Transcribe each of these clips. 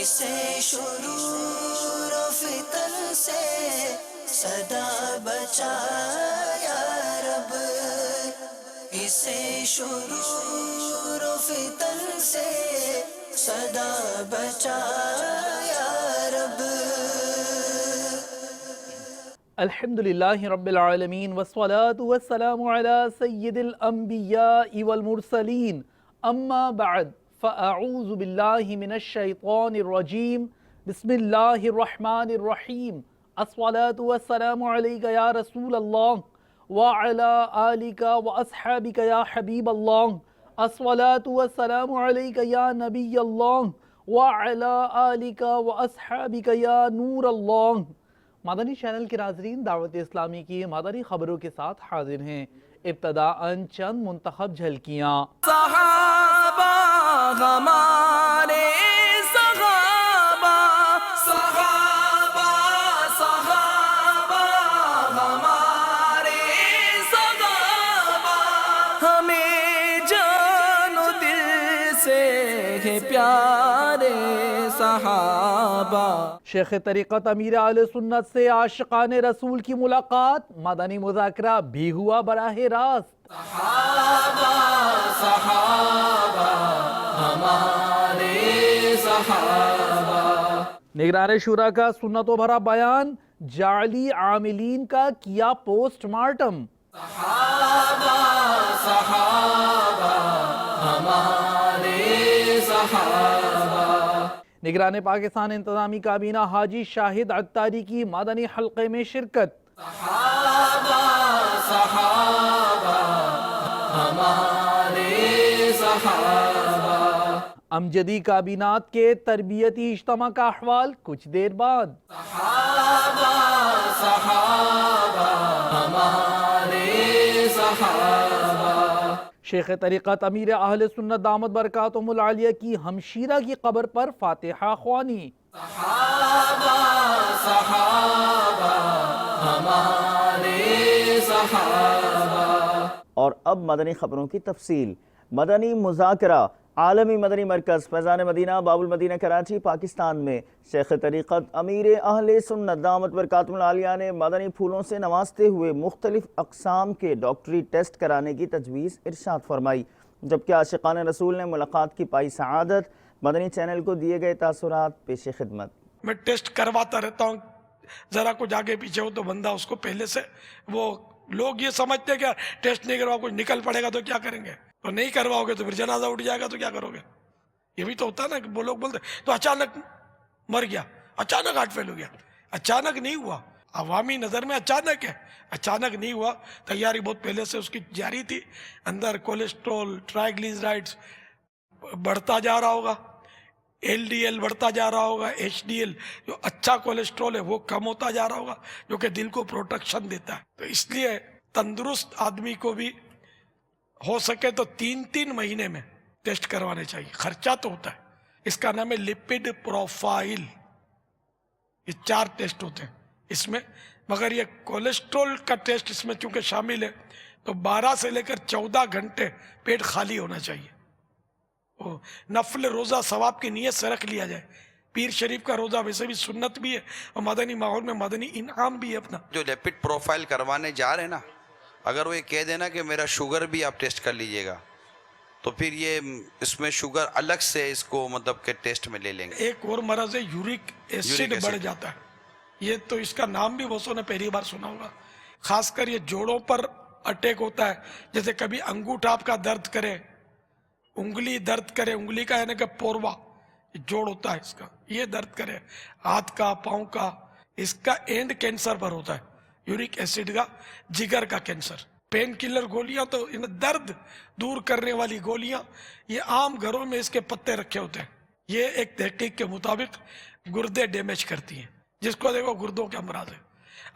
اسے شرور و فتن سے صدا بچا یا رب، اسے شرور و فتن سے صدا بچا یا رب۔ الحمدللہ رب العالمین والصلاة والسلام علی سید الانبیاء والمرسلین، اما بعد فاعوذ باللہ من الشیطان الرجیم، بسم اللہ الرحمن الرحیم۔ الصلاة والسلام علیک یا رسول اللہ وعلی آلک واصحابک یا حبیب اللہ۔ الصلاة والسلام علیک یا نبی اللہ وعلی آلک واصحابک یا نور اللہ۔ مدنی چینل کے ناظرین، دعوت اسلامی کی مدنی خبروں کے ساتھ حاضر ہیں۔ ابتداءً چند منتخب جھلکیاں۔ صحابہ ہمارے صحابہ، صحابہ صحابہ ہمارے صحابہ، ہمیں جان و دل سے ہے پیارے صحابہ۔ شیخ طریقت امیر اہل سنت سے عاشقان رسول کی ملاقات، مدنی مذاکرہ بھی ہوا براہ راست۔ صحابہ صحابہ ہمارے صحابہ۔ نگران شورا کا سنتوں بھرا بیان، جعلی عاملین کا کیا پوسٹ مارٹم۔ صحابہ صحابہ ہمارے صحابہ۔ نگران پاکستان انتظامی کابینہ حاجی شاہد عطاری کی مدنی حلقے میں شرکت۔ صحابہ صحابہ ہمارے صحابہ۔ امجدی کابینات کے تربیتی اجتماع کا احوال کچھ دیر بعد۔ صحابہ صحابہ ہمارے صحابہ۔ شیخ طریقت امیر اہل سنت دامت برکاتہم العالیہ کی ہمشیرہ کی قبر پر فاتحہ خوانی۔ صحابہ صحابہ ہمارے صحابہ۔ اور اب مدنی خبروں کی تفصیل۔ مدنی مذاکرہ عالمی مدنی مرکز فیضان مدینہ باب المدینہ کراچی پاکستان میں شیخ طریقت امیر اہل سنت دامت برکاتہم العالیہ نے مدنی پھولوں سے نوازتے ہوئے مختلف اقسام کے ڈاکٹری ٹیسٹ کرانے کی تجویز ارشاد فرمائی، جبکہ عاشقان رسول نے ملاقات کی پائی سعادت۔ مدنی چینل کو دیے گئے تاثرات پیش خدمت۔ میں ٹیسٹ کرواتا رہتا ہوں، ذرا کچھ آگے پیچھے ہو تو بندہ اس کو پہلے سے، وہ لوگ یہ سمجھتے ہیں کہ ٹیسٹ نہیں کرواؤ کچھ نکل پڑے گا تو کیا کریں گے، تو نہیں کرواؤ گے تو پھر جنازہ اٹھ جائے گا تو کیا کرو گے۔ یہ بھی تو ہوتا ہے نا کہ وہ لوگ بولتے تو اچانک مر گیا، اچانک ہارٹ فیل ہو گیا۔ اچانک نہیں ہوا، عوامی نظر میں اچانک ہے، اچانک نہیں ہوا، تیاری بہت پہلے سے اس کی جاری تھی۔ اندر کولیسٹرول، ٹرائیگلیسرائڈز بڑھتا جا رہا ہوگا، ایل ڈی ایل بڑھتا جا رہا ہوگا، ایچ ڈی ایل جو اچھا کولیسٹرول ہے وہ کم ہوتا جا رہا ہوگا، جو کہ دل کو پروٹیکشن دیتا ہے۔ تو اس لیے تندرست آدمی کو بھی ہو سکے تو 3 مہینے میں ٹیسٹ کروانے چاہیے، خرچہ تو ہوتا ہے۔ اس کا نام ہے لپڈ پروفائل، یہ 4 ٹیسٹ ہوتے ہیں اس میں، مگر یہ کولیسٹرول کا ٹیسٹ اس میں چونکہ شامل ہے تو 12 سے لے کر 14 گھنٹے پیٹ خالی ہونا چاہیے۔ نفل روزہ ثواب کی نیت سے رکھ لیا جائے۔ پیر شریف کا روزہ ویسے بھی سنت بھی ہے اور مدنی ماحول میں مدنی انعام بھی ہے اپنا۔ جو لیپڈ پروفائل کروانے جا رہے ہیں نا، اگر وہ یہ کہہ دینا کہ میرا شوگر بھی آپ ٹیسٹ کر لیجئے گا تو پھر یہ اس میں شوگر الگ سے اس کو مطلب کہ ٹیسٹ میں لے لیں گے۔ ایک اور مرض ہے یورک ایسڈ بڑھ جاتا ہے، یہ تو اس کا نام بھی بہتوں نے پہلی بار سنا ہوگا۔ خاص کر یہ جوڑوں پر اٹیک ہوتا ہے، جیسے کبھی انگوٹھا آپ کا درد کرے، انگلی درد کرے، انگلی کا یعنی کہ پوروا جوڑ ہوتا ہے اس کا، یہ درد کرے، ہاتھ کا، پاؤں کا، اس کا اینڈ کینسر پر ہوتا ہے، یورک ایسڈ کا، جگر کا کینسر۔ پین کلر گولیاں تو درد دور کرنے والی گولیاں، یہ عام گھروں میں اس کے پتے رکھے ہوتے ہیں۔ یہ ایک تحقیق کے مطابق گردے ڈیمیج کرتی ہیں، جس کو دیکھو گردوں کے امراض ہے۔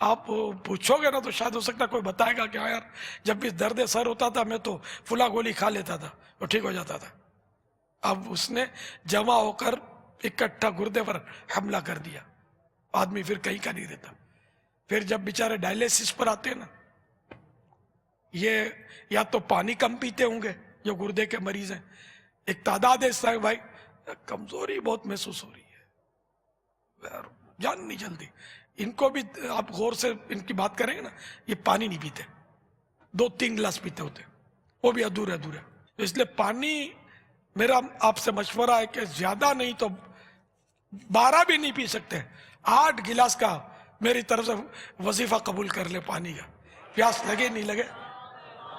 آپ پوچھو گے نا تو شاید ہو سکتا ہے کوئی بتائے گا کہ ہاں یار جب بھی درد سر ہوتا تھا میں تو فلاں گولی کھا لیتا تھا وہ ٹھیک ہو جاتا تھا۔ اب اس نے جمع ہو کر اکٹھا گردے پر حملہ کر دیا، آدمی پھر کہیں کا نہیں رہتا۔ پھر جب بیچارے ڈائلیسس پر آتے ہیں نا، یہ یا تو پانی کم پیتے ہوں گے جو گردے کے مریض ہیں، ایک تعداد ہے اس طرح بھائی کمزوری بہت محسوس ہو رہی ہے، जान नहीं चलती। इनको भी आप गौर से इनकी बात करेंगे ना, ये पानी नहीं पीते, 2-3 गिलास पीते होते, वो भी अधूरे अधूरे। तो इसलिए पानी, मेरा आपसे मशवरा है कि ज्यादा नहीं तो 12 भी नहीं पी सकते, 8 गिलास का मेरी तरफ से वजीफा कबूल कर ले पानी का, प्यास लगे नहीं लगे,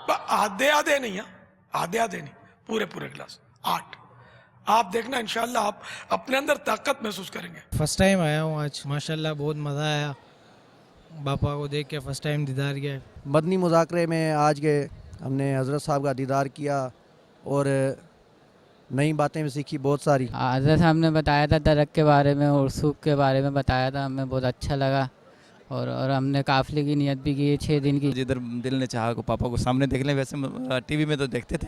आधे आधे नहीं है, आधे आधे नहीं, पूरे पूरे गिलास 8। आप देखना इंशाल्लाह आप अपने अंदर ताकत महसूस करेंगे। फर्स्ट टाइम आया हूँ आज, माशाल्लाह बहुत मज़ा आया, बापा को देख के फर्स्ट टाइम दीदार किया। मदनी मुज़ाकरे में आज गए, हमने हज़रत साहब का दीदार किया और नई बातें भी सीखी बहुत सारी। हज़रत साहब ने बताया था दरक के बारे में और सूख के बारे में बताया था, हमें बहुत अच्छा लगा और हमने काफ़िले की नियत भी की है 6 दिन की। जिधर दिल ने चाहा को पापा को सामने देख लें, वैसे टीवी में तो देखते थे,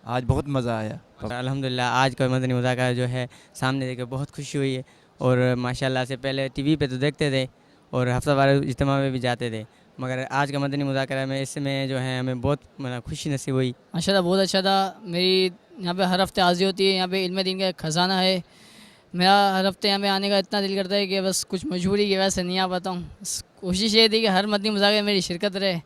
आज बहुत मज़ा आया। अल्हम्दुलिल्लाह आज का मदनी मुज़ाकरा जो है सामने देख के बहुत खुशी हुई है और माशाल्लाह से पहले टीवी पे तो देखते थे और हफ्तावार इज्तिमा में भी जाते थे, मगर आज का मदनी मुज़ाकरा में इसमें जो है हमें बहुत खुशी नसीब हुई। माशाल्लाह बहुत अच्छा था। मेरी यहाँ पे हर हफ्ते हाज़िरी होती है, यहाँ पे इल्म दीन का एक ख़जाना है। मेरा हर हफ्ते यहाँ पे आने का इतना दिल करता है कि बस कुछ मजबूरी की वजह से नहीं आ पाता हूँ। कोशिश ये थी कि हर मदनी मुज़ाकरे में मेरी शिरकत रहे।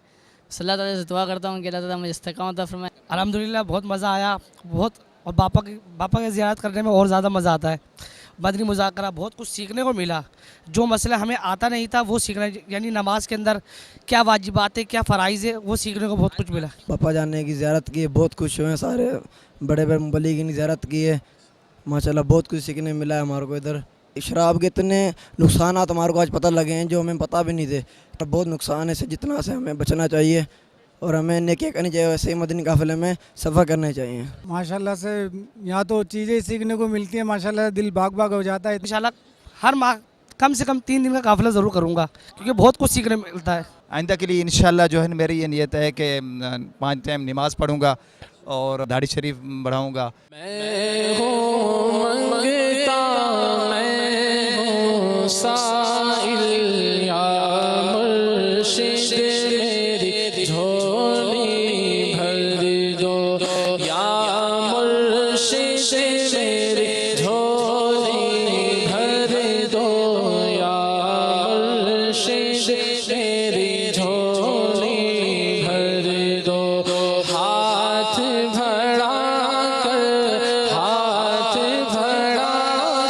अल्लाह ताला से दुआ करता हूँ कि अल्लाह ताला मुझे इस्तिक़ामत अता फरमाए। अल्हम्दुलिल्लाह बहुत मज़ा आया बहुत, और बापा की ज़ियारत करने में और ज़्यादा मज़ा आता है। मदनी मुज़ाकरा बहुत कुछ सीखने को मिला, जो मसला हमें आता नहीं था वो सीखना, यानी नमाज के अंदर क्या वाजिबात है क्या फ़राइज़ है वो सीखने को बहुत कुछ मिला। पापा जाने की ज़ियारत की, बहुत खुश हुए, सारे बड़े बड़े मुबल्लिगीन की ज़ियारत की है, माशाल्लाह बहुत कुछ सीखने मिला है हमारे को। इधर शराब के इतने नुकसान हमारे को आज पता लगे हैं जो हमें पता भी नहीं थे। तो बहुत नुकसान है, जितना से हमें बचना चाहिए और हमें नेकी करनी चाहिए, वैसे ही मदनी काफ़िले में सफ़र करने चाहिए। माशाल्लाह से यहाँ तो चीज़ें सीखने को मिलती हैं, माशाल्लाह दिल बाग बाग हो जाता है। इंशाल्लाह हर माह कम से कम 3 दिन का काफ़िला ज़रूर करूँगा, क्योंकि बहुत कुछ सीखने मिलता है। आइंदा के लिए इंशाल्लाह जो है मेरी ये नियत है कि 5 टाइम नमाज़ पढ़ूँगा और दाढ़ी शरीफ बढ़ाऊँगा। मैं हूँ मंगता, मैं हूँ साइल, या मुर्शिद मेरी झोली भर दो, या मुर्शिद मेरी झोली भर दो, या मुर्शिद मेरी झोली भर दो। हाथ बढ़ा कर, हाथ बढ़ा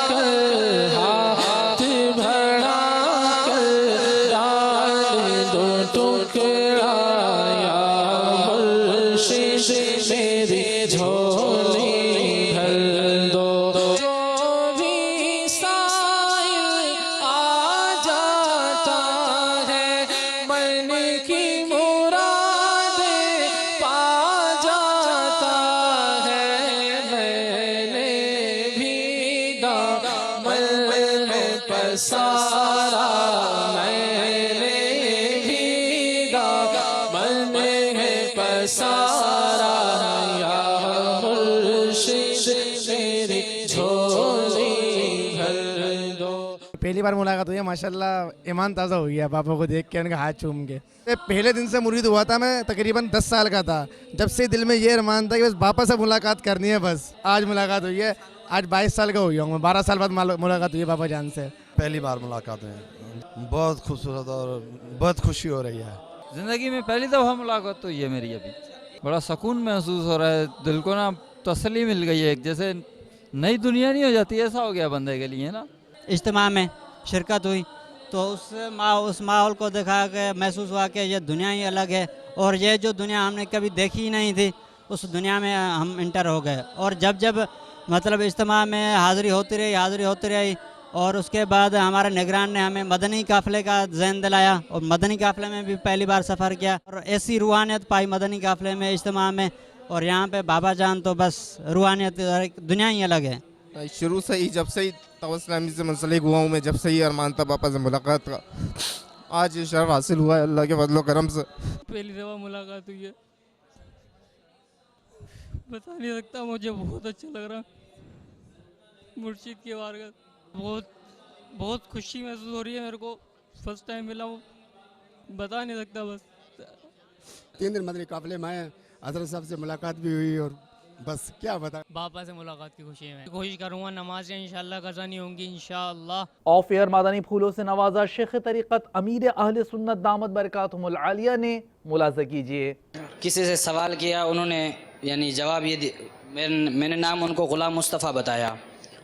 कर, हाथ बढ़ा कर डाल दो टुकड़ा, या मुर्शिद मेरी झोली भर दो। जो भी साइल आ जाता है मन की मुरादें पा जाता है। मैंने भी दामन में पसारा, मैंने भी दामन में पसारा, या मुर्शिद मेरी झोली भर दो। पहली बार मुलाकात हुई है, माशाल्लाह ईमान ताज़ा हो गया पापा को देख के, उनका हाथ चूम के। पहले दिन से मुरीद हुआ था मैं, तकरीबन 10 साल का था, जब से दिल में ये अरमान था कि बस पापा से मुलाकात करनी है। बस आज मुलाकात हुई है, आज 22 साल का हो गया हूँ मैं, 12 साल बाद मुलाकात हुई है पापा जान से। पहली बार मुलाकात है, बहुत खूबसूरत और बहुत खुशी हो रही है। ज़िंदगी में पहली दफ़ा मुलाकात तो ये मेरी अभी, बड़ा सुकून महसूस हो रहा है, दिल को ना तसल्ली मिल गई है, जैसे नई दुनिया नहीं हो जाती, ऐसा हो गया बंदे के लिए ना। इज्तिमा में शिरकत हुई तो उस माहौल को देखा के महसूस हुआ कि ये दुनिया ही अलग है, और ये जो दुनिया हमने कभी देखी ही नहीं थी उस दुनिया में हम इंटर हो गए। और जब मतलब इज्तिमा में हाज़िरी होती रही और उसके बाद हमारे निगरान ने हमें मदनी काफ़िले का ज़हन दिलाया, और मदनी काफ़िले में भी पहली बार सफ़र किया और ऐसी रूहानियत पाई मदनी काफ़िले में, इज्तिमा में। और यहाँ पे बाबा जान तो बस रूहानियत दुनिया ही अलग है। शुरू से ही, जब से ही तवस्सुल से मुंसलिक हुआ हूँ मैं, जब से ही अरमान था पापा से मुलाकात का, आज ये शर्फ हासिल हुआ है अल्लाह के फजल करम से। पहली दफ़ा मुलाकात हुई है, बता नहीं सकता, मुझे बहुत अच्छा लग रहा। मुर्शिद की बारगाह बहुत खुशी महसूस हो रही है मेरे को, फर्स्ट टाइम मिला हूँ, बता नहीं सकता। बस 3 दिन मदनी काफ़िले में आए, हज़रत साहब से मुलाकात भी हुई और बस क्या बता बापा से मुलाकात की खुशी में कोशिश करूँगा नमाज़ें इंशाल्लाह कज़ा नहीं होंगी इंशाल्लाह। ऑफ एयर मादनी फूलों से नवाजा शेख तरीक़त अमीर अहले सुन्नत दामत बरकातुहुमुल आलिया ने। मुलाज़ा कीजिए। किसी से सवाल किया, उन्होंने यानी जवाब ये मैंने नाम उनको ग़ुलाम मुस्तफ़ा बताया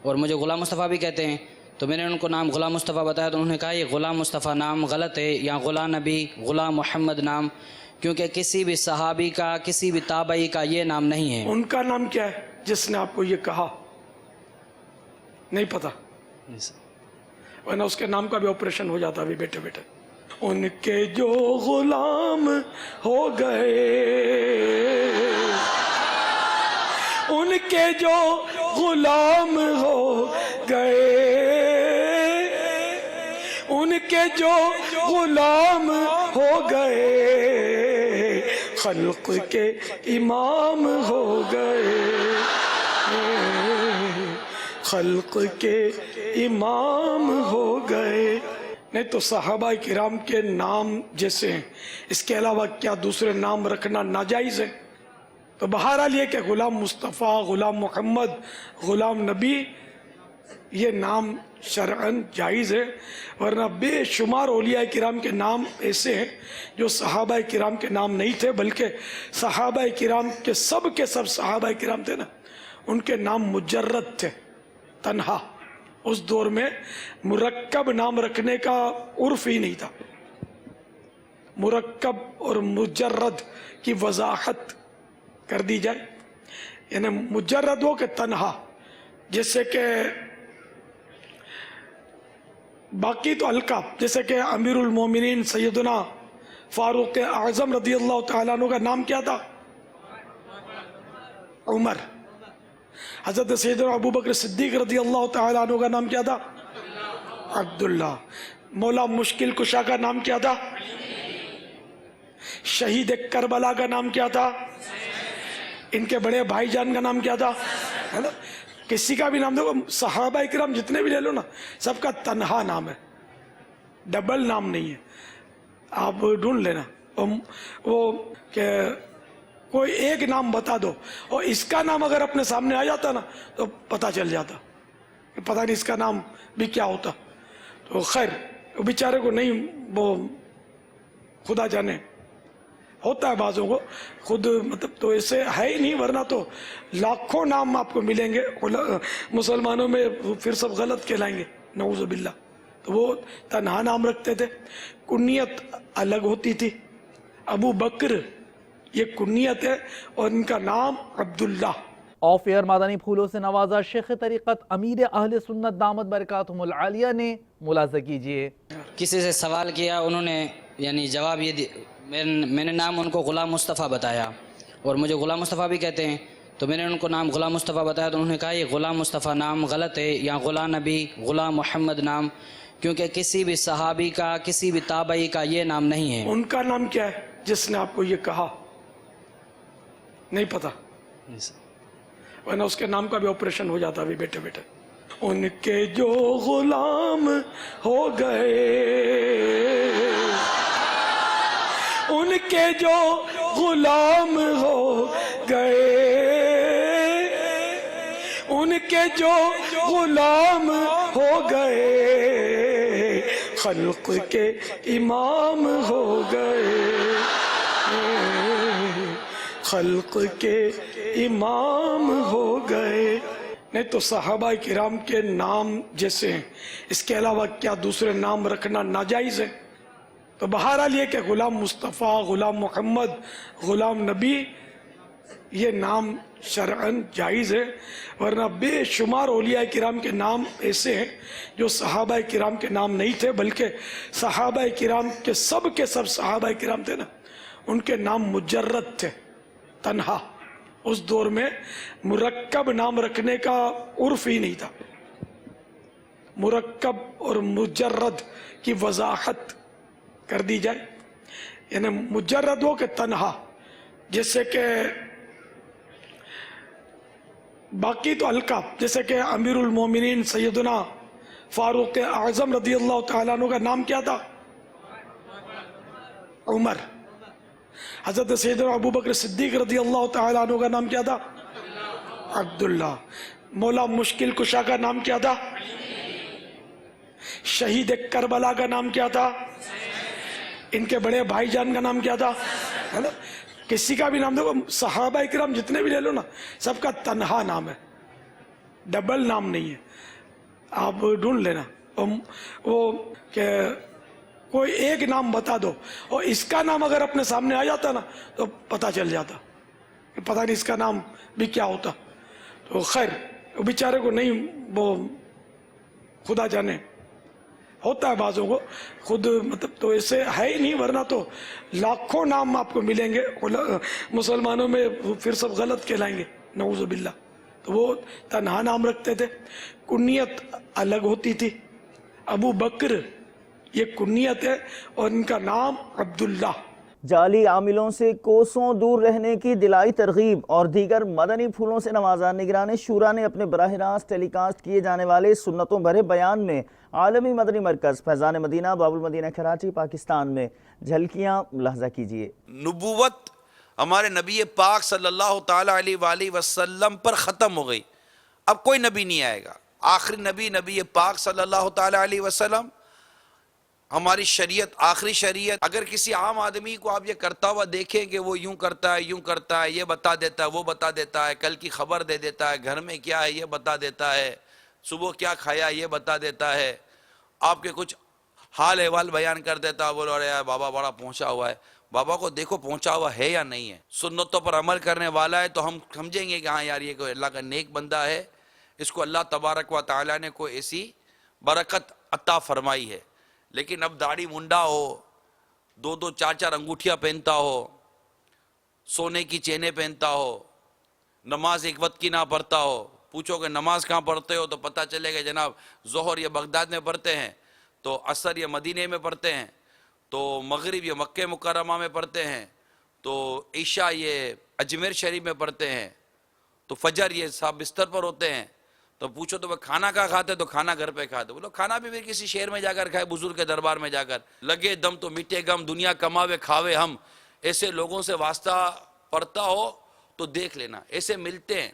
और मुझे ग़ुलाम मुस्तफ़ा भी कहते हैं, तो मैंने उनको नाम ग़ुलाम मुस्तफ़ा बताया तो उन्होंने कहा ये ग़ुलाम मुस्तफ़ा नाम गलत है, या ग़ुलाम नबी ग़ुलाम मोहम्मद नाम, क्योंकि किसी भी सहाबी का किसी भी ताबई का ये नाम नहीं है। उनका नाम क्या है जिसने आपको ये कहा? नहीं पता, वरना उसके नाम का भी ऑपरेशन हो जाता अभी बेटे बेटे। उनके जो गुलाम हो गए, उनके जो गुलाम हो गए, उनके जो गुलाम हो गए, खल्क के इमाम हो गए, खल्क के इमाम हो गए। नहीं तो सहाबा किराम के नाम जैसे हैं, इसके अलावा क्या दूसरे नाम रखना नाजायज़ है? तो बहरहाल ये कि ग़ुलाम मुस्तफ़ा, ग़ुलाम मोहम्मद, ग़ुलाम नबी, ये नाम शरअन जायज़ है, वरना बेशुमार औलिया किराम के नाम ऐसे हैं जो सहाबा किराम के नाम नहीं थे, बल्कि सहाबा किराम के सब सहाबा किराम थे ना, उनके नाम मुजर्रद थे, तन्हा। उस दौर में मुरक्कब नाम रखने का उर्फ ही नहीं था। मुरक्कब और मुजर्रद की वजाहत कर दी जाए, यानी मुजर्रद हो के तन्हा, जैसे कि बाकी तो अलकाब, जैसे कि अमीरुल मोमिनीन सैयदना फारूक आज़म रदी अल्लाह तआला अन्हु का नाम क्या था? उमर। हज़रत सैयदना अबू बकर सिद्दीक़ रदी अल्लाह तआला अन्हु का नाम क्या था? अब्दुल्ला। मौला मुश्किल कुशा का नाम क्या था? शहीद करबला का नाम क्या था? इनके बड़े भाईजान का नाम क्या था? है ना, किसी का भी नाम देखो, सहाबा इकराम जितने भी ले लो ना, सबका तन्हा नाम है, डबल नाम नहीं है। आप ढूंढ लेना वो कि कोई एक नाम बता दो और इसका नाम अगर अपने सामने आ जाता ना तो पता चल जाता कि पता नहीं इसका नाम भी क्या होता। तो खैर वो बेचारे को नहीं, वो खुदा जाने, होता है बाज़ों को खुद, मतलब तो ऐसे है ही नहीं, वरना तो लाखों नाम आपको मिलेंगे मुसलमानों में, फिर सब गलत कहलाएंगे नऊज़ुबिल्लाह। तो वो तन्हा नाम रखते थे, कुन्नियत अलग होती थी। अबू बकर ये कुन्नियत है और इनका नाम अब्दुल्ला। ऑफ एयर मादनी फूलों से नवाजा शेख तरीक़त अमीर अहले सुन्नत दामत बरकातुहुमुल आलिया ने। मुलाज़ा कीजिए। किसी से सवाल किया, उन्होंने यानी जवाब ये मैंने नाम उनको ग़ुलाम मुस्तफ़ा बताया और मुझे ग़ुलाम मुस्तफ़ा भी कहते हैं, तो मैंने उनको नाम ग़ुलाम मुस्तफ़ा बताया तो उन्होंने कहा ये ग़ुलाम मुस्तफ़ा नाम गलत है, या ग़ुलाम नबी ग़ुलाम मोहम्मद नाम, क्योंकि किसी भी सहाबी का किसी भी ताबई का ये नाम नहीं है। उनका नाम क्या है जिसने आपको ये कहा? नहीं पता, वरना उसके नाम का भी ऑपरेशन हो जाता अभी बेटे बेटे। उनके जो गुलाम हो गए, उनके जो गुलाम हो गए, उनके जो गुलाम हो गए, खल्क के इमाम हो गए, खल्क के इमाम हो गए। नहीं तो सहाबा किराम के नाम जैसे हैं, इसके अलावा क्या दूसरे नाम रखना नाजायज़ है? तो बहरहाल ये कि ग़ुलाम मुस्तफ़ा, ग़ुलाम मोहम्मद, ग़ुलाम नबी, ये नाम शरअन जायज़ है, वरना बेशुमार औलिया किराम के नाम ऐसे हैं जो सहाबा किराम के नाम नहीं थे, बल्कि सहाबा किराम के सब सहाबा किराम थे ना, उनके नाम मुजर्रद थे, तन्हा। उस दौर में मुरक्कब नाम रखने का उर्फ ही नहीं था। मुरक्कब और मुजर्रद की वजाहत कर दी जाए, यानी मुजर्रद हो के तन्हा, जैसे कि बाकी तो अलकाब, जैसे कि अमीरुल मोमिनीन सैयदना फारूक आज़म रदी अल्लाह तआला अन्हु का नाम क्या था? उमर। हज़रत सैयदना अबू बकर सिद्दीक़ रदी अल्लाह तआला अन्हु का नाम क्या था? अब्दुल्ला। मौला मुश्किल कुशा का नाम क्या था? शहीद करबला का नाम क्या था? इनके बड़े भाईजान का नाम क्या था? है ना, किसी का भी नाम देखो, सहाबा इकराम जितने भी ले लो ना, सबका तन्हा नाम है, डबल नाम नहीं है। आप ढूंढ लेना वो कि कोई एक नाम बता दो, और इसका नाम अगर अपने सामने आ जाता ना तो पता चल जाता कि पता नहीं इसका नाम भी क्या होता। तो खैर वो बेचारे को नहीं, वो खुदा जाने, होता है बाजों को खुद, मतलब तो ऐसे है ही नहीं, वरना तो लाखों नाम आपको मिलेंगे मुसलमानों में, फिर सब गलत कहलाएंगे नऊजुबिल्ला। तो वो तन्हा नाम रखते थे, कुन्नियत अलग होती थी। अबू बकर ये कुन्नियत है और इनका नाम अब्दुल्ला। जाली आमिलों से कोसों दूर रहने की दिलाई तरगीब और दीगर मदनी फूलों से नवाजा निगरान शूरा ने अपने बराह रास्त टेलीकास्ट किए जाने वाले सुन्नतों भरे बयान में आलमी मदनी मरकज़ फैज़ान मदीना बाबुल मदीना कराची पाकिस्तान में झलकियाँ मुलाहजा कीजिए। नबूवत हमारे नबी पाक सल्लल्लाहु ताला अलैहि वसल्लम पर ख़त्म हो गई, अब कोई नबी नहीं आएगा। आखिरी नबी नबी पाक सल्लल्लाहु ताला अलैहि वसल्लम, हमारी शरीयत आखिरी शरीयत। अगर किसी आम आदमी को आप ये करता हुआ देखें कि वो यूं करता है, यूं करता है, ये बता देता है, वो बता देता है, कल की खबर दे देता है, घर में क्या है ये बता देता है, सुबह क्या खाया ये बता देता है, आपके कुछ हाल अहवाल बयान कर देता है, बोलो अरे यार बाबा बड़ा पहुंचा हुआ है। बाबा को देखो पहुंचा हुआ है या नहीं है, सुन्नतों पर अमल करने वाला है तो हम समझेंगे कि हाँ यार ये कोई अल्लाह का नेक बंदा है, इसको अल्लाह तबारक व तआला ने कोई ऐसी बरकत अता फरमाई है। लेकिन अब दाढ़ी मुंडा हो, दो दो चार चार अंगूठियां पहनता हो, सोने की चेनें पहनता हो, नमाज एक वक्त की ना पढ़ता हो, पूछो कि नमाज कहाँ पढ़ते हो तो पता चलेगा जनाब ज़ोहर ये बगदाद में पढ़ते हैं, तो असर ये मदीने में पढ़ते हैं, तो मगरिब ये मक्के मुकर्रमा में पढ़ते हैं, तो ईशा ये अजमेर शरीफ में पढ़ते हैं, तो फजर ये साहब बिस्तर पर होते हैं। तो पूछो तो वह खाना कहाँ खाते, तो खाना घर पे खाते। बोलो खाना भी फिर किसी शहर में जाकर खाए, बुजुर्ग के दरबार में जाकर, लगे दम तो मीठे गम, दुनिया कमावे खावे हम। ऐसे लोगों से वास्ता पड़ता हो तो देख लेना, ऐसे मिलते हैं।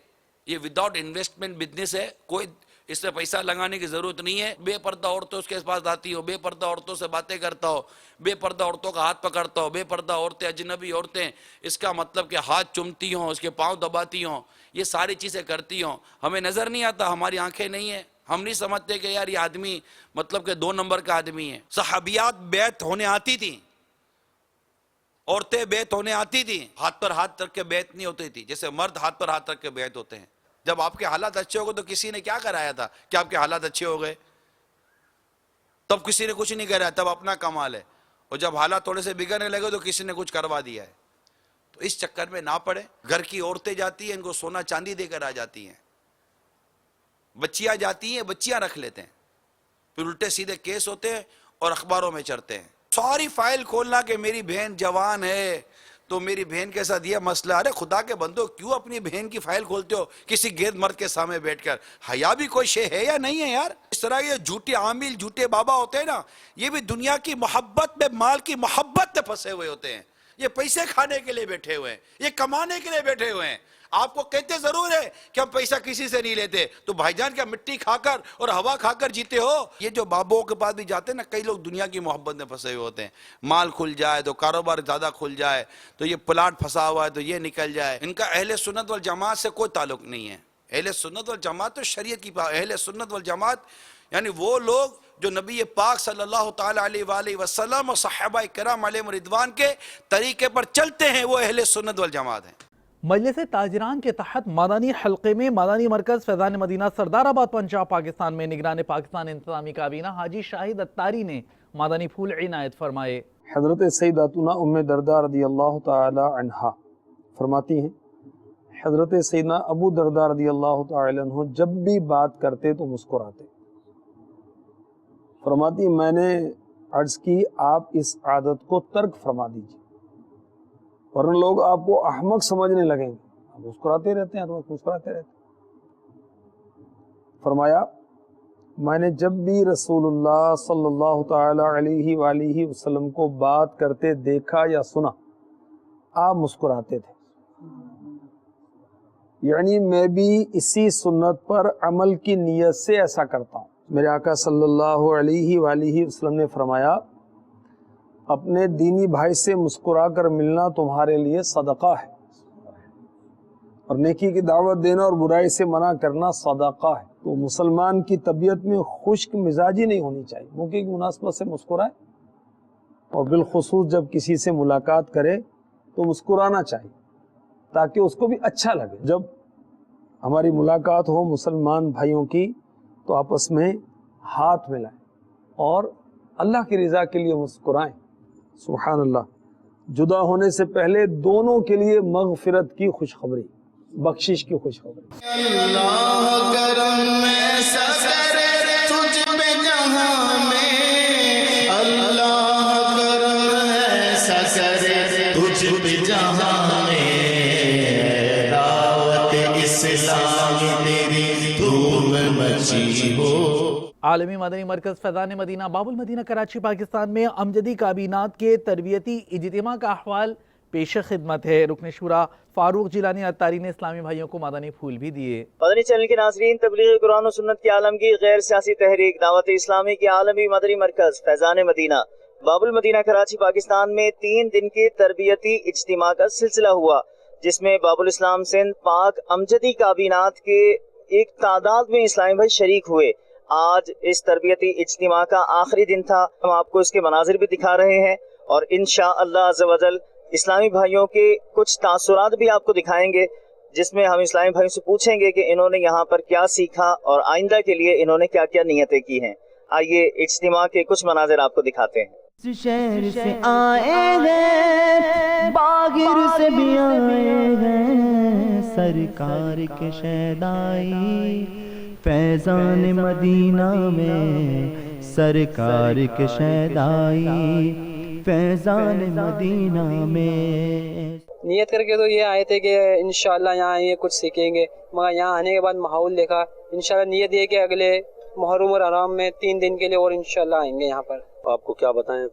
ये विदाउट इन्वेस्टमेंट बिजनेस है, कोई इसमें पैसा लगाने की जरूरत नहीं है। बेपर्दा औरतें उसके पास आती हो, बेपर्दा औरतों से बातें करता हो, बेपर्दा औरतों का हाथ पकड़ता हो, बेपर्दा औरतें अजनबी औरतें, इसका मतलब कि हाथ चुमती हों, उसके पाँव दबाती हों, ये सारी चीज़ें करती हों। हमें नज़र नहीं आता, हमारी आंखें नहीं है, हम नहीं समझते कि यार ये आदमी मतलब कि 2 नंबर का आदमी है। सहाबियात बैत होने आती थी, औरतें बैत होने आती थी, हाथ पर हाथ रख के बैत नहीं होती थी, जैसे मर्द हाथ पर हाथ रख के बैत होते हैं। जब आपके हालात अच्छे हो गए तो किसी ने क्या कराया था कि आपके हालात अच्छे हो गए? तब किसी ने कुछ नहीं कराया, तब अपना कमाल है। और जब हालात थोड़े से बिगड़ने लगे तो किसी ने कुछ करवा दिया है। तो इस चक्कर में ना पड़े। घर की औरतें जाती हैं, इनको सोना चांदी देकर आ जाती हैं, बच्चियां जाती हैं, बच्चियां रख लेते हैं, फिर उल्टे सीधे केस होते हैं और अखबारों में चढ़ते हैं। सारी फाइल खोलना कि मेरी बहन जवान है तो मेरी बहन के साथ ये मसला। अरे खुदा के बंदो, क्यों अपनी बहन की फाइल खोलते हो किसी गैर मर्द के सामने बैठकर? हया भी कोई शे है या नहीं है यार? इस तरह ये झूठे आमिल, झूठे बाबा होते हैं ना, ये भी दुनिया की मोहब्बत में, माल की मोहब्बत में फंसे हुए होते हैं। ये पैसे खाने के लिए बैठे हुए हैं, ये कमाने के लिए बैठे हुए हैं। आपको कहते जरूर है कि हम पैसा किसी से नहीं लेते, तो भाईजान क्या मिट्टी खाकर और हवा खाकर जीते हो? ये जो बाबुओं के पास भी जाते हैं ना, कई लोग दुनिया की मोहब्बत में फंसे हुए होते हैं। माल खुल जाए तो कारोबार ज्यादा खुल जाए, तो ये प्लाट फंसा हुआ है तो ये निकल जाए। इनका अहले सुन्नत वल जमात से कोई ताल्लुक नहीं है। अहले सुन्नत वल जमात तो शरीयत की बात। अहले सुन्नत वल जमात यानी वो लोग जो नबी पाक सल्लल्लाहु ताला अलैहि वसल्लम और सहाबा किराम अलैहिम रिदवान के तरीके पर चलते हैं, वो अहले सुन्नत वल जमात हैं। मजलिस ताजरान के तहत मदानी हल्के में मदानी मरकज़ फैज़ान मदीना सरदाराबाद पंजाब पाकिस्तान में निगरान पाकिस्तान इंतज़ामी काबीना हाजी शाहिद अत्तारी ने मदानी फूल इनायत फरमाए। हज़रत सैयदातुना उम्मे दरदा रज़ी अल्लाह ताला अन्हा फरमाती हैं, हज़रत सैयदना अबू दरदा रज़ी अल्लाह ताला अन्हु जब भी बात करते तो मुस्कुराते। फरमाती मैंने अर्ज़ की आप इस आदत को तर्क फरमा दीजिए, वरना लोग आपको अहमक समझने लगेंगे। आप मुस्कुराते रहते हैं, तो मुस्कुराते रहते। फरमाया मैंने जब भी रसूलुल्लाह सल्लल्लाहु ताला अलैहि वसल्लम को बात करते देखा या सुना, आप मुस्कुराते थे। यानी मैं भी इसी सुन्नत पर अमल की नीयत से ऐसा करता हूँ। मेरे आका सल्लल्लाहु अलैहि वसल्लम ने फरमाया, अपने दीनी भाई से मुस्कुरा कर मिलना तुम्हारे लिए सदका है, और नेकी की दावत देना और बुराई से मना करना सदका है। तो मुसलमान की तबीयत में खुश्क मिजाजी नहीं होनी चाहिए, मौके की मुनासबत से मुस्कुराए, और बिलखुसूस जब किसी से मुलाकात करे तो मुस्कुराना चाहिए ताकि उसको भी अच्छा लगे। जब हमारी मुलाकात हो मुसलमान भाइयों की तो आपस में हाथ मिलाएं और अल्लाह की रज़ा के लिए मुस्कुराएं। सुभान अल्लाह। जुदा होने से पहले दोनों के लिए मगफिरत की खुशखबरी, बख्शिश की खुशखबरी। आलमी मदनी मरकज़ फैज़ान मदीना बाबुल मदीना कराची पाकिस्तान में अमजदी काबीनात के तरबियती इज्तिमा का अहवाल पेश खिदमत है। रुकन शुरा फारूक जिलानी अत्तारी ने इस्लामी भाइयों को मदनी फूल भी दिए। मदनी चैनल के नाज़रीन, तबलीग कुरान और सुन्नत की आलमगीर गैर सियासी तहरीक दावत इस्लामी के आलमी मदनी मरकज़ फैज़ान मदीना बाबुल मदीना कराची पाकिस्तान में 3 दिन के तरबियती इज्तिमा का सिलसिला हुआ, जिसमें बाबुल इस्लाम सिंध पाक अमजदी काबीनात के एक तादाद में इस्लामी भाई शरीक हुए। आज इस तरबियती इज्तिमा का आखिरी दिन था। हम आपको इसके मनाजिर भी दिखा रहे हैं और इंशाअल्लाह अज़्ज़ व जल इस्लामी भाइयों के कुछ तासुरात भी आपको दिखाएंगे, जिसमें हम इस्लामी भाइयों से पूछेंगे कि इन्होंने यहाँ पर क्या सीखा और आइंदा के लिए इन्होंने क्या क्या नियतें की हैं। आइए इज्तिमा के कुछ मनाजिर आपको दिखाते हैं। शहर से आए हैं, बागिर से भी आए हैं, सरकार के शहदाई फैज़ान मदीना में, सरकार के शहदाई फैज़ान मदीना में। नियत करके तो ये आए थे कि इंशाल्लाह यहाँ आएंगे कुछ सीखेंगे, मगर यहाँ आने के बाद माहौल देखा, इंशाल्लाह नियत ये कि अगले मुहर्रम और हराम में 3 दिन के लिए और इंशाल्लाह आएंगे यहाँ पर। आपको क्या बताएं,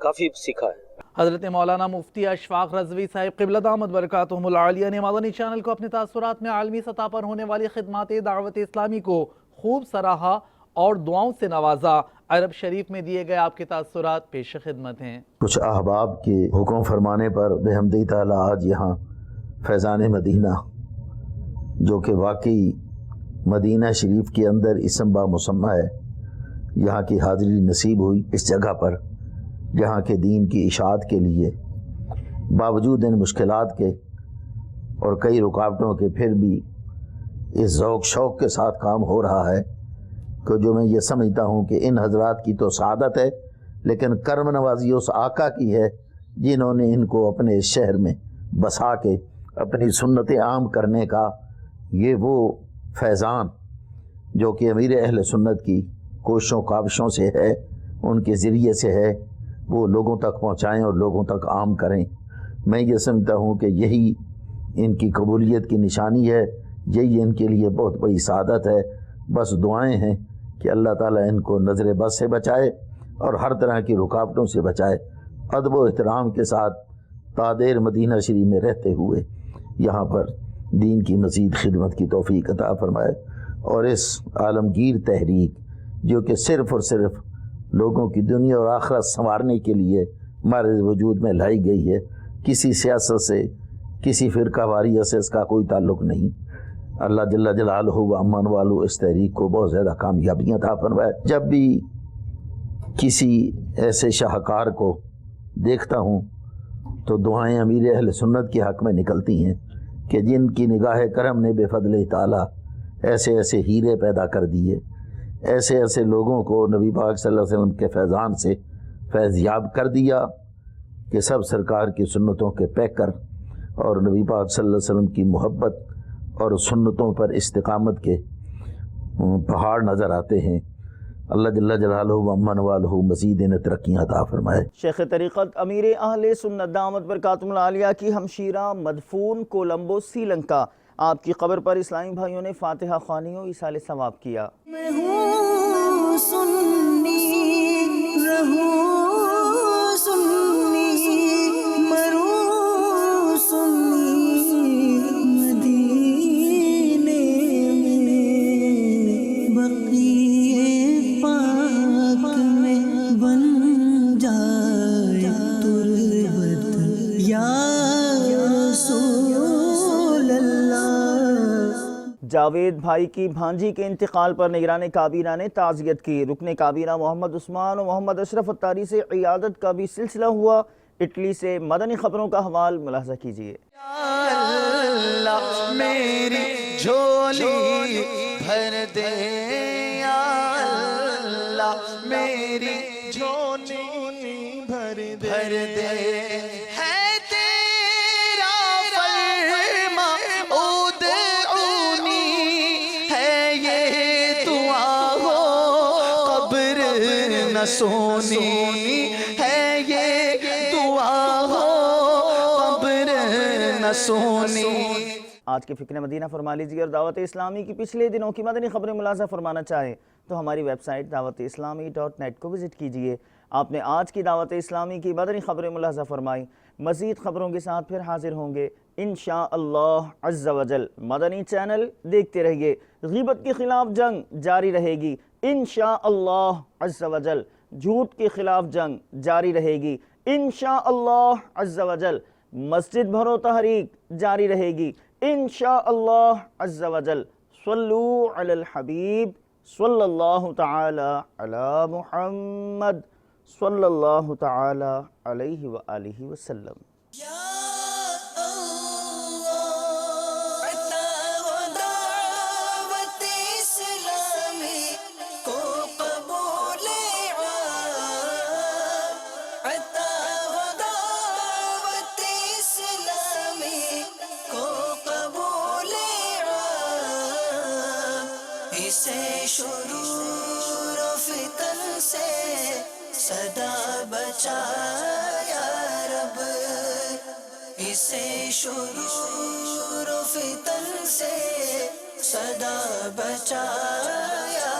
काफ़ी सीखा है। हज़रत मौलाना मुफ्ती अशफाक रज़वी साहिब क़िबला दामत बरकातुहुमुल आलिया ने मदनी चैनल को अपने तासुरात में आलमी सतह पर होने वाली खिदमात दावत इस्लामी को खूब सराहा और दुआओं से नवाजा। अरब शरीफ में दिए गए आपके तासुरात पेश खिदमत हैं। कुछ अहबाब के हुक्म फरमाने पर बेहमदी ताला आज यहाँ फैज़ान मदीना, जो कि वाकई मदीना शरीफ के अंदर इसम बा मुसम्मा है, यहाँ की हाज़िरी नसीब हुई इस जगह पर, जहाँ के दीन की इशाअत के लिए बावजूद इन मुश्किलात के और कई रुकावटों के फिर भी इस ज़ौक़ शौक़ के साथ काम हो रहा है कि जो मैं ये समझता हूँ कि इन हज़रात की तो सादत है, लेकिन कर्म नवाजी उस आका की है जिन्होंने इनको अपने शहर में बसा के अपनी सुन्नतें आम करने का ये वो फैज़ान जो कि अमीर अहल सुन्नत की कोशिशों काविशों से है, उनके ज़रिए से है, वो लोगों तक पहुँचाएँ और लोगों तक आम करें। मैं ये समझता हूँ कि यही इनकी कबूलियत की निशानी है, यही इनके लिए बहुत बड़ी सादत है। बस दुआएं हैं कि अल्लाह ताला इनको नज़र बस से बचाए और हर तरह की रुकावटों से बचाए। अदब व एहतराम के साथ तादेर मदीना शरीफ में रहते हुए यहाँ पर दीन की मज़ीद खिदमत की तौफीक अता फरमाए, और इस आलमगीर तहरीक जो कि सिर्फ़ और सिर्फ लोगों की दुनिया और आखिरत संवारने के लिए हमारे वजूद में लाई गई है, किसी सियासत से किसी फ़िरका वारियत से इसका कोई ताल्लुक़ नहीं। अल्लाह जल्ला जलालहू व अम्मन वालू इस तहरीक को बहुत ज़्यादा कामयाबियाँ अता फरमाए। जब भी किसी ऐसे शाहकार को देखता हूँ तो दुआएं अमीर अहल सुन्नत के हक़ में निकलती हैं कि जिनकी निगाह करम ने बेफज़ल ताला ऐसे ऐसे हीरे पैदा कर दिए, ऐसे ऐसे लोगों को नबी पाक सल्लल्लाहु अलैहि वसल्लम के फैज़ान से फैज़याब कर दिया कि सब सरकार की सुन्नतों के पैकर और नबी पाक सल्लल्लाहु अलैहि वसल्लम की मोहब्बत और सुन्नतों पर इस्तिकामत के पहाड़ नज़र आते हैं। अल्लाह जल्ला जलालहू व अम्मन वालहू मज़ीद इन्हें तरक्कियाँ अता फरमाए। शेख तरीक़त अमीर अहले सुन्नत दामत बरकातुहुल आलिया की हमशीरा मदफून कोलंबो श्रीलंका, आपकी कब्र पर इस्लामी भाइयों ने फातिहा ख़्वानी और इसाले सवाब किया। جاوید بھائی کی بھانجی کے انتقال پر نگران کابینہ نے تعزیت کی. رکن کابینہ محمد عثمان و محمد اشرف اتاری سے عیادت کا بھی سلسلہ ہوا. اٹلی سے مدنی خبروں کا حوال ملاحظہ کیجیے. اللہ میری جھولی بھر دے یا اللہ میری جھولی بھر دے ہے تیرا فرما ادعونی ہے یہ دعا ہو قبر نہ سونی ہے یہ دعا ہو قبر نہ سونی. آج کے فکر مدینہ فرما لیجیے اور دعوت اسلامی کی پچھلے دنوں کی مدنی خبریں ملاحظہ فرمانا چاہیں تو ہماری ویب سائٹ dawat-islami.net کو وزٹ کیجیے. آپ نے آج کی دعوت اسلامی کی مدنی خبریں ملاحظہ فرمائی. مزید خبروں کے ساتھ پھر حاضر ہوں گے انشاءاللہ عز و جل. مدنی چینل دیکھتے رہیے. غیبت کے خلاف جنگ جاری رہے گی انشاءاللہ عز و جل. جھوٹ کے خلاف جنگ جاری رہے گی انشاءاللہ عز و جل. مسجد بھرو تحریک جاری رہے گی انشاءاللہ عز و جل. صلو علی الحبیب صلی اللہ تعالی علی محمد صلی اللہ تعالی علیہ وآلہ وسلم. اسے شرور و فتن سے صدا بچا یا رب. اسے شرور و فتن سے صدا بچا یا